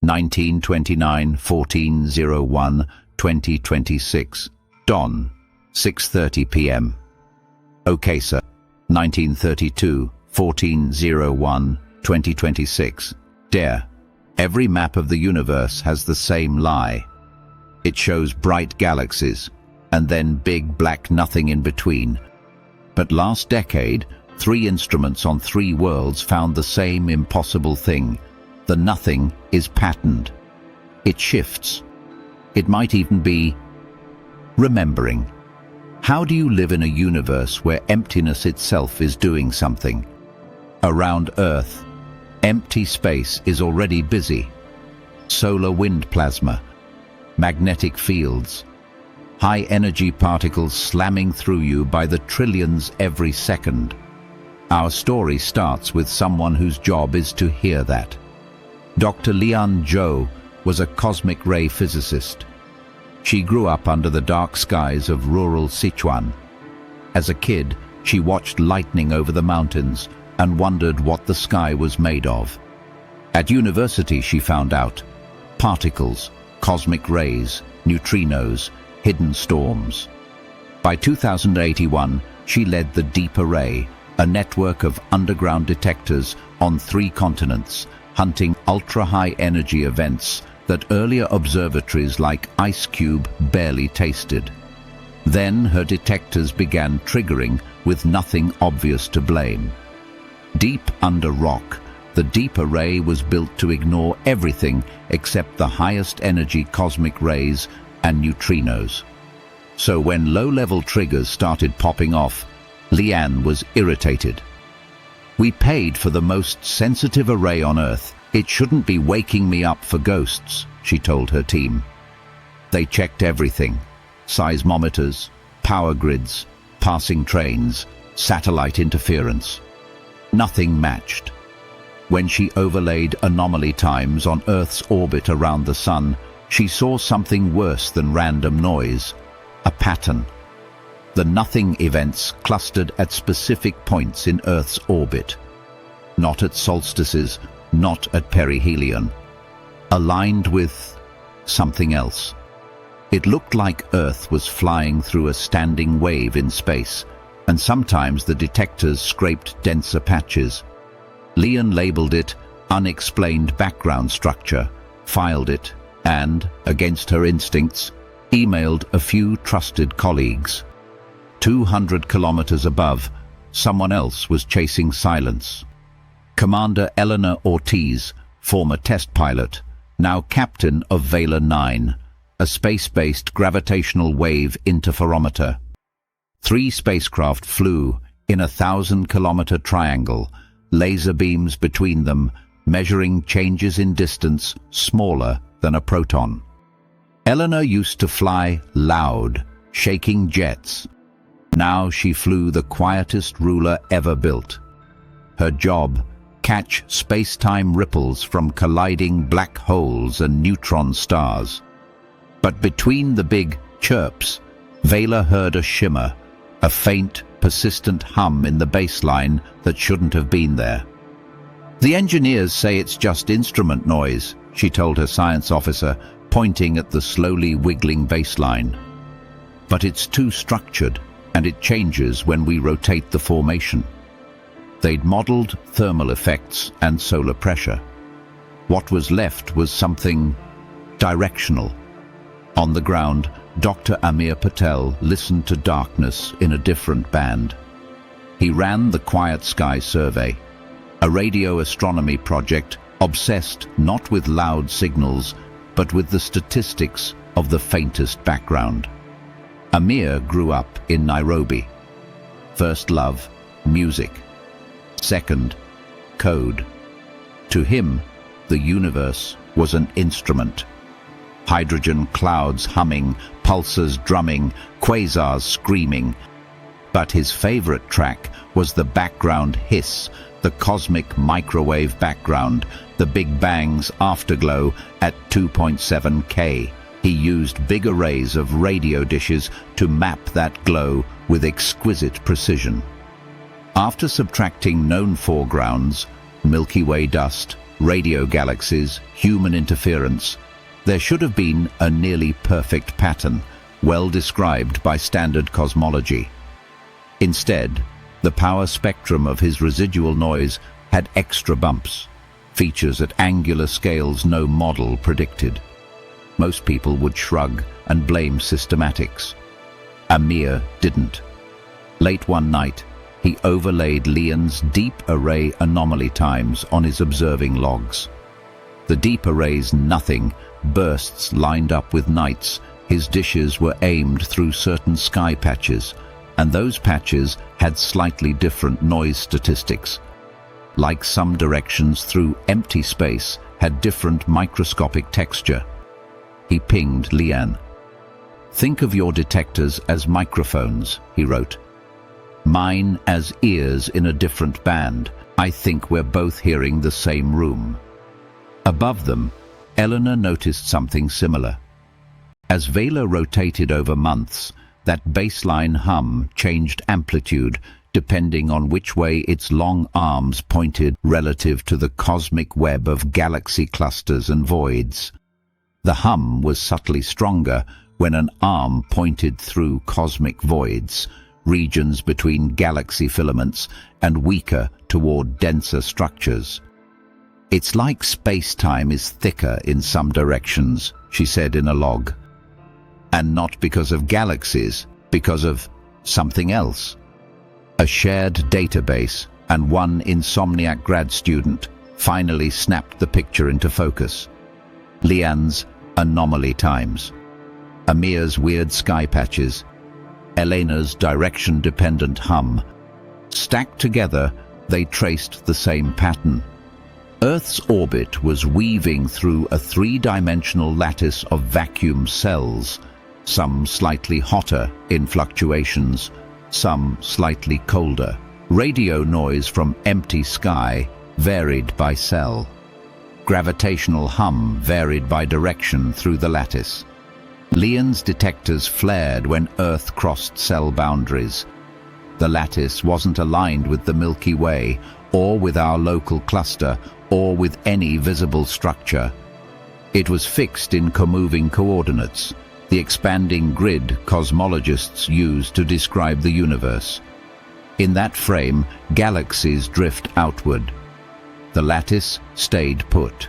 1929-1401-2026. Dawn, 6:30 p.m. OK, sir. 1932-1401-2026. Dare. Every map of the universe has the same lie. It shows bright galaxies, and then big black nothing in between. But last decade, 3 instruments on 3 worlds found the same impossible thing. The nothing is patterned. It shifts. It might even be remembering. How do you live in a universe where emptiness itself is doing something? Around Earth, empty space is already busy. Solar wind plasma, magnetic fields, high-energy particles slamming through you by the trillions every second. Our story starts with someone whose job is to hear that. Dr. Lian Zhou was a cosmic ray physicist. She grew up under the dark skies of rural Sichuan. As a kid, she watched lightning over the mountains and wondered what the sky was made of. At university, she found out particles, cosmic rays, neutrinos, hidden storms. By 2081, she led the Deep Array, a network of underground detectors on 3 continents, hunting ultra-high energy events that earlier observatories like IceCube barely tasted. Then her detectors began triggering with nothing obvious to blame. Deep under rock, the Deep Array was built to ignore everything except the highest energy cosmic rays and neutrinos. So when low-level triggers started popping off, Lian was irritated. "We paid for the most sensitive array on Earth. It shouldn't be waking me up for ghosts," she told her team. They checked everything: seismometers, power grids, passing trains, satellite interference. Nothing matched. When she overlaid anomaly times on Earth's orbit around the Sun, she saw something worse than random noise: a pattern. The nothing events clustered at specific points in Earth's orbit. Not at solstices, not at perihelion. Aligned with something else. It looked like Earth was flying through a standing wave in space, and sometimes the detectors scraped denser patches. Lian labeled it unexplained background structure, filed it, and, against her instincts, emailed a few trusted colleagues. 200 kilometers above, someone else was chasing silence. Commander Eleanor Ortiz, former test pilot, now captain of Vela 9, a space-based gravitational wave interferometer. 3 spacecraft flew in a 1,000-kilometer triangle, laser beams between them, measuring changes in distance smaller than a proton. Eleanor used to fly loud, shaking jets. Now she flew the quietest ruler ever built. Her job: catch space-time ripples from colliding black holes and neutron stars. But between the big chirps, Vela heard a shimmer, a faint, persistent hum in the baseline that shouldn't have been there. "The engineers say it's just instrument noise," she told her science officer, pointing at the slowly wiggling baseline. "But it's too structured, and it changes when we rotate the formation." They'd modeled thermal effects and solar pressure. What was left was something directional. On the ground, Dr. Amir Patel listened to darkness in a different band. He ran the Quiet Sky Survey, a radio astronomy project obsessed not with loud signals, but with the statistics of the faintest background. Amir grew up in Nairobi. First love, music. Second, code. To him, the universe was an instrument. Hydrogen clouds humming, pulsars drumming, quasars screaming. But his favorite track was the background hiss, the cosmic microwave background, the Big Bang's afterglow at 2.7 K. He used big arrays of radio dishes to map that glow with exquisite precision. After subtracting known foregrounds, Milky Way dust, radio galaxies, human interference. There should have been a nearly perfect pattern, well described by standard cosmology. Instead, the power spectrum of his residual noise had extra bumps, features at angular scales no model predicted. Most people would shrug and blame systematics. Amir didn't. Late one night, he overlaid Lian's deep array anomaly times on his observing logs. The deep array's nothing bursts lined up with nights. His dishes were aimed through certain sky patches, and those patches had slightly different noise statistics. Like some directions through empty space had different microscopic texture. He pinged Lian. "Think of your detectors as microphones," he wrote. "Mine as ears in a different band. I think we're both hearing the same room." Above them, Eleanor noticed something similar. As Vela rotated over months, that baseline hum changed amplitude depending on which way its long arms pointed relative to the cosmic web of galaxy clusters and voids. The hum was subtly stronger when an arm pointed through cosmic voids, regions between galaxy filaments, and weaker toward denser structures. "It's like space-time is thicker in some directions," she said in a log. "And not because of galaxies, because of something else." A shared database and one insomniac grad student finally snapped the picture into focus. Lian's anomaly times, Amir's weird sky patches, Elena's direction-dependent hum. Stacked together, they traced the same pattern. Earth's orbit was weaving through a three-dimensional lattice of vacuum cells, some slightly hotter in fluctuations, some slightly colder. Radio noise from empty sky varied by cell. Gravitational hum varied by direction through the lattice. Lian's detectors flared when Earth crossed cell boundaries. The lattice wasn't aligned with the Milky Way, or with our local cluster, or with any visible structure. It was fixed in comoving coordinates, the expanding grid cosmologists use to describe the universe. In that frame, galaxies drift outward. The lattice stayed put.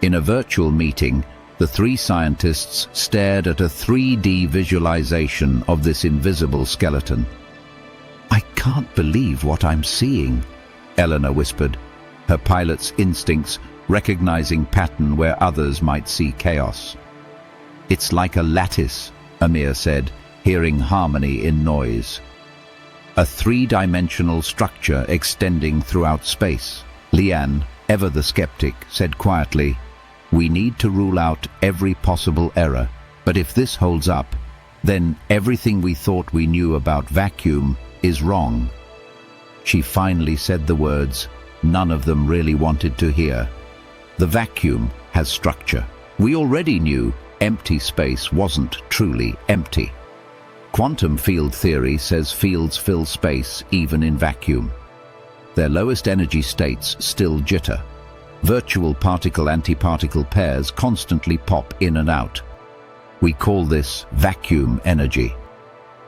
In a virtual meeting, the three scientists stared at a 3D visualization of this invisible skeleton. "I can't believe what I'm seeing," Eleanor whispered, her pilot's instincts recognizing pattern where others might see chaos. "It's like a lattice," Amir said, hearing harmony in noise. "A three-dimensional structure extending throughout space." Lian, ever the skeptic, said quietly, "We need to rule out every possible error, but if this holds up, then everything we thought we knew about vacuum is wrong." She finally said the words none of them really wanted to hear. "The vacuum has structure. We already knew empty space wasn't truly empty. Quantum field theory says fields fill space even in vacuum. Their lowest energy states still jitter. Virtual particle-antiparticle pairs constantly pop in and out. We call this vacuum energy.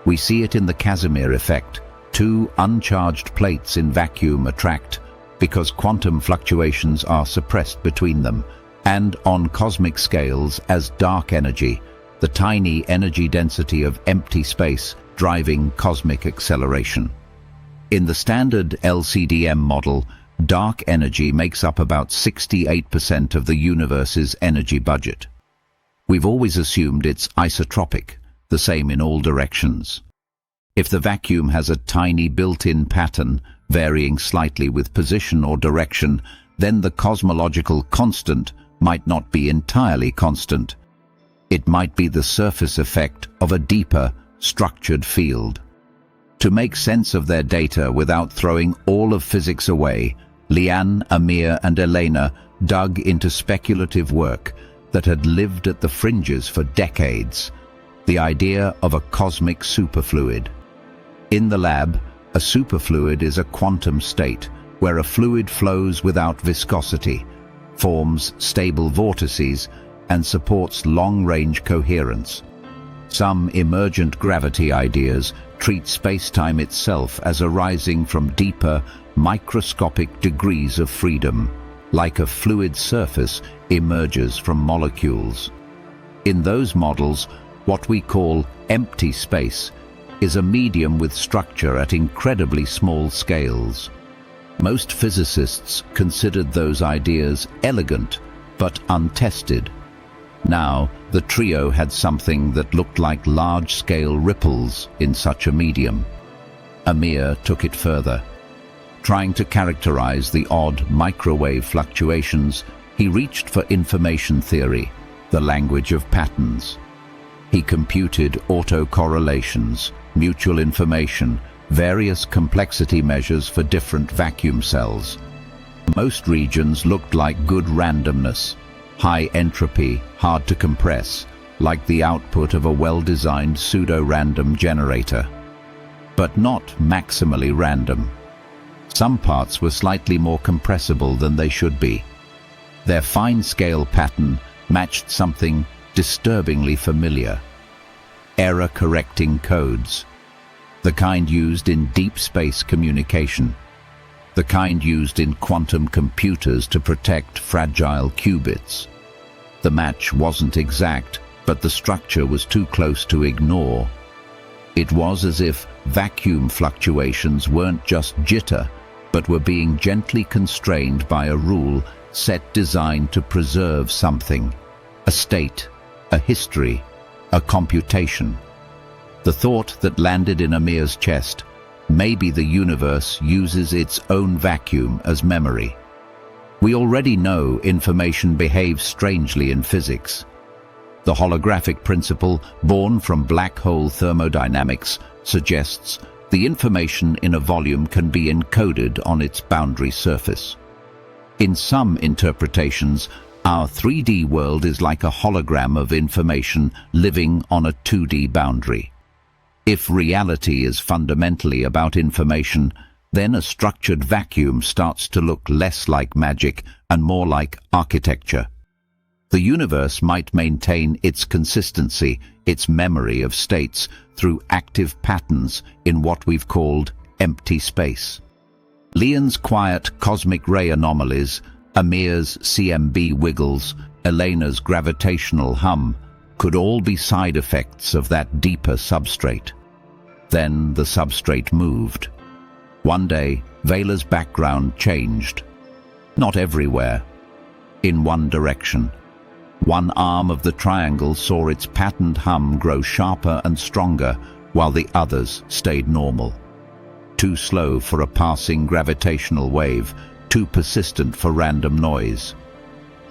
We see it in the Casimir effect. Two uncharged plates in vacuum attract because quantum fluctuations are suppressed between them, and on cosmic scales as dark energy, the tiny energy density of empty space driving cosmic acceleration. In the standard LCDM model, dark energy makes up about 68% of the universe's energy budget. We've always assumed it's isotropic, the same in all directions. If the vacuum has a tiny built-in pattern, varying slightly with position or direction, then the cosmological constant might not be entirely constant. It might be the surface effect of a deeper, structured field. To make sense of their data without throwing all of physics away, Lian, Amir, and Elena dug into speculative work that had lived at the fringes for decades, the idea of a cosmic superfluid. In the lab, a superfluid is a quantum state where a fluid flows without viscosity, forms stable vortices, and supports long-range coherence. Some emergent gravity ideas treat space-time itself as arising from deeper, microscopic degrees of freedom, like a fluid surface emerges from molecules. In those models, what we call empty space is a medium with structure at incredibly small scales. Most physicists considered those ideas elegant but untested. Now, the trio had something that looked like large-scale ripples in such a medium. Amir took it further. Trying to characterize the odd microwave fluctuations, he reached for information theory, the language of patterns. He computed autocorrelations, mutual information, various complexity measures for different vacuum cells. Most regions looked like good randomness, high entropy, hard to compress, like the output of a well-designed pseudo-random generator. But not maximally random. Some parts were slightly more compressible than they should be. Their fine-scale pattern matched something disturbingly familiar. Error-correcting codes. The kind used in deep space communication. The kind used in quantum computers to protect fragile qubits. The match wasn't exact, but the structure was too close to ignore. It was as if vacuum fluctuations weren't just jitter, but were being gently constrained by a rule set designed to preserve something. A state, a history, a computation. The thought that landed in Amir's chest, maybe the universe uses its own vacuum as memory. We already know information behaves strangely in physics. The holographic principle, born from black hole thermodynamics, suggests the information in a volume can be encoded on its boundary surface. In some interpretations, our 3D world is like a hologram of information living on a 2D boundary. If reality is fundamentally about information, then a structured vacuum starts to look less like magic and more like architecture. The universe might maintain its consistency, its memory of states, through active patterns in what we've called empty space. Leon's quiet cosmic ray anomalies, Amir's CMB wiggles, Elena's gravitational hum, could all be side effects of that deeper substrate. Then the substrate moved. One day, Vela's background changed. Not everywhere. In one direction. One arm of the triangle saw its patterned hum grow sharper and stronger, while the others stayed normal. Too slow for a passing gravitational wave, too persistent for random noise.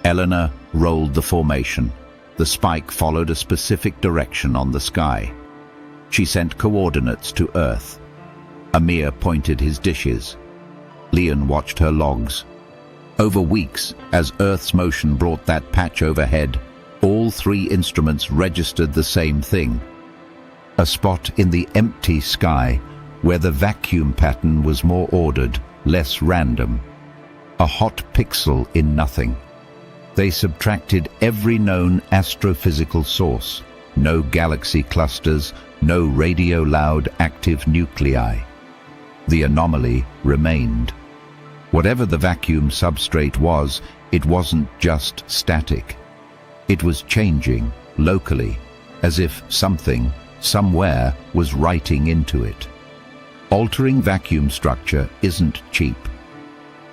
Elena rolled the formation. The spike followed a specific direction on the sky. She sent coordinates to Earth. Amir pointed his dishes. Leon watched her logs. Over weeks, as Earth's motion brought that patch overhead, all three instruments registered the same thing. A spot in the empty sky where the vacuum pattern was more ordered, less random. A hot pixel in nothing. They subtracted every known astrophysical source. No galaxy clusters, no radio-loud active nuclei. The anomaly remained. Whatever the vacuum substrate was, it wasn't just static. It was changing, locally, as if something, somewhere, was writing into it. Altering vacuum structure isn't cheap.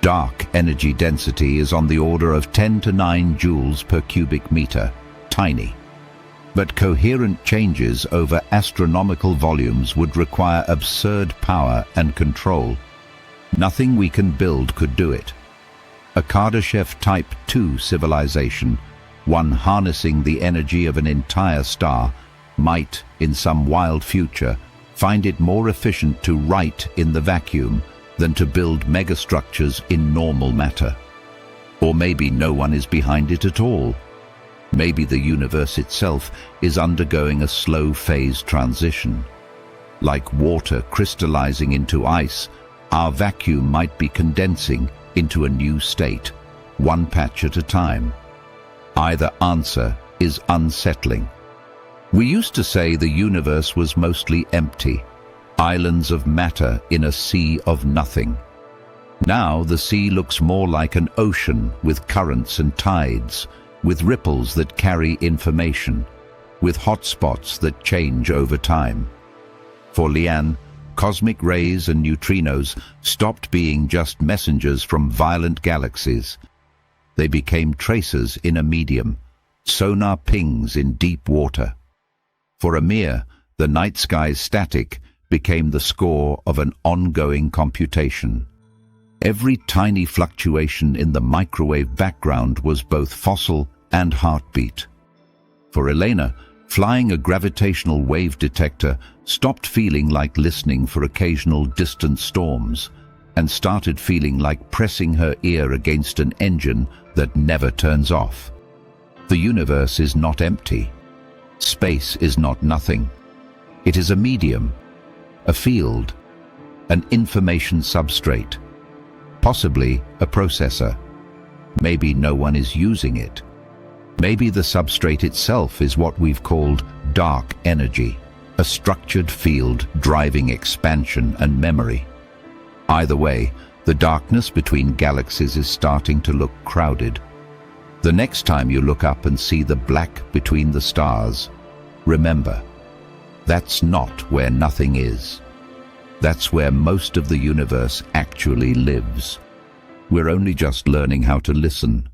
Dark energy density is on the order of 10 to 9 joules per cubic meter, tiny. But coherent changes over astronomical volumes would require absurd power and control. Nothing we can build could do it. A Kardashev Type II civilization, one harnessing the energy of an entire star, might, in some wild future, find it more efficient to write in the vacuum than to build megastructures in normal matter. Or maybe no one is behind it at all. Maybe the universe itself is undergoing a slow phase transition. Like water crystallizing into ice, our vacuum might be condensing into a new state, one patch at a time. Either answer is unsettling. We used to say the universe was mostly empty, islands of matter in a sea of nothing. Now the sea looks more like an ocean with currents and tides, with ripples that carry information, with hotspots that change over time. For Lian, cosmic rays and neutrinos stopped being just messengers from violent galaxies. They became tracers in a medium, sonar pings in deep water. For Amir, the night sky's static became the score of an ongoing computation. Every tiny fluctuation in the microwave background was both fossil and heartbeat. For Elena, flying a gravitational wave detector stopped feeling like listening for occasional distant storms and started feeling like pressing her ear against an engine that never turns off. The universe is not empty. Space is not nothing. It is a medium, a field, an information substrate, possibly a processor. Maybe no one is using it. Maybe the substrate itself is what we've called dark energy, a structured field driving expansion and memory. Either way, the darkness between galaxies is starting to look crowded. The next time you look up and see the black between the stars, remember, that's not where nothing is. That's where most of the universe actually lives. We're only just learning how to listen.